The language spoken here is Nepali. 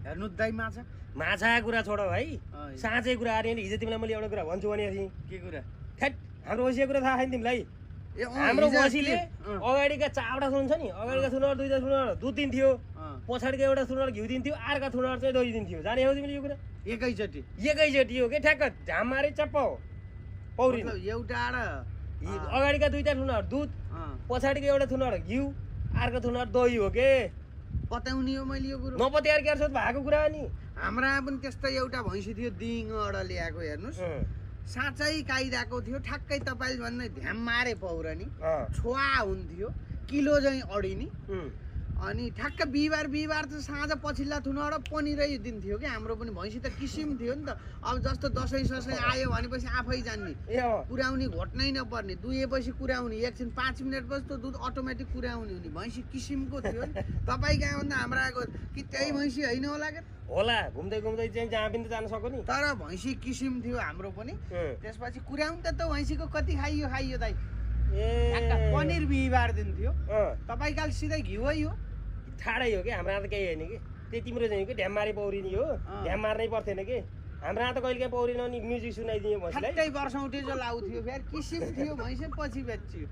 हेर्नु दाइ माछा माछाको कुरा छोड भाइ साँचै कुरा अरे नि हिजो तिमीलाई मैले एउटा कुरा भन्छु भने थिएँ के कुरा ठ्याट हाम्रो वसीको कुरा थाहा छैन तिमीलाई ए हाम्रो वसीले अगाडिका चारवटा सुन छ नि अगाडिका सुनहरु दुईटा सुनहरु दुध दिन्थ्यो पछाडिको एउटा सुनहरु घिउ दिन्थ्यो अर्का सुनहरु चाहिँ दही दिन्थ्यो जाने हो तिमीले यो कुरा एकैचोटि हो के ठ्याक्क झामारे चप्प हो पौरी एउटा अगाडिका दुईटा सुनहरु दुध पछाडिको एउटा सुनहरु घिउ अर्को सुनहरु दही हो के पताउने हो मैले यो कुरो नपत्यार के अर्थ भएको कुरा नि हाम्रा पनि त्यस्तै एउटा भैँसी थियो दिङबाट ल्याएको हेर्नुस् साँच्चै काइरहेको थियो ठ्याक्कै तपाईले भन्ने ध्यान मारे पौरनी छोवा हुन्थ्यो किलो चाहिँ अडिनी अनि ठ्याक्क बिहिबार त साँझ पछिल्ला थुनबाट पनिरै दिन्थ्यो कि हाम्रो पनि भैँसी त किसिम थियो नि त अब जस्तो दसैँ ससैँ आयो भनेपछि आफै जान्ने कुराउने घोट्नै नपर्ने दुहेपछि कुराउने एकछिन 5 मिनटपछि त दुध अटोमेटिक कुराउने हुने भैँसी किसिमको थियो नि तपाईँ कहाँ भन्दा हाम्रो आएको कि त्यही भैँसी होइन होला के होला घुम्दै चाहिँ जहाँ पनि जान सक्यो नि तर भैँसी किसिम थियो हाम्रो पनि त्यसपछि कुराउनु त भैँसीको कति खाइयो दाइ पनिर बिहिबार दिन्थ्यो तपाईँ काल सिधै घिउै हो ठाडै हो कि हाम्रो त केही होइन कि त्यही तिम्रो चाहिँ कि ढ्याम मारे पौरिनी हो ढ्याम मार्नै पर्थेन कि हाम्रो त कहिले काहीँ पौरिन नि म्युजिक सुनाइदियो भैँसीलाई वर्ष उठे जो लाउँथ्यो फेरि किसिम थियो भैँसी पछि बेच्यो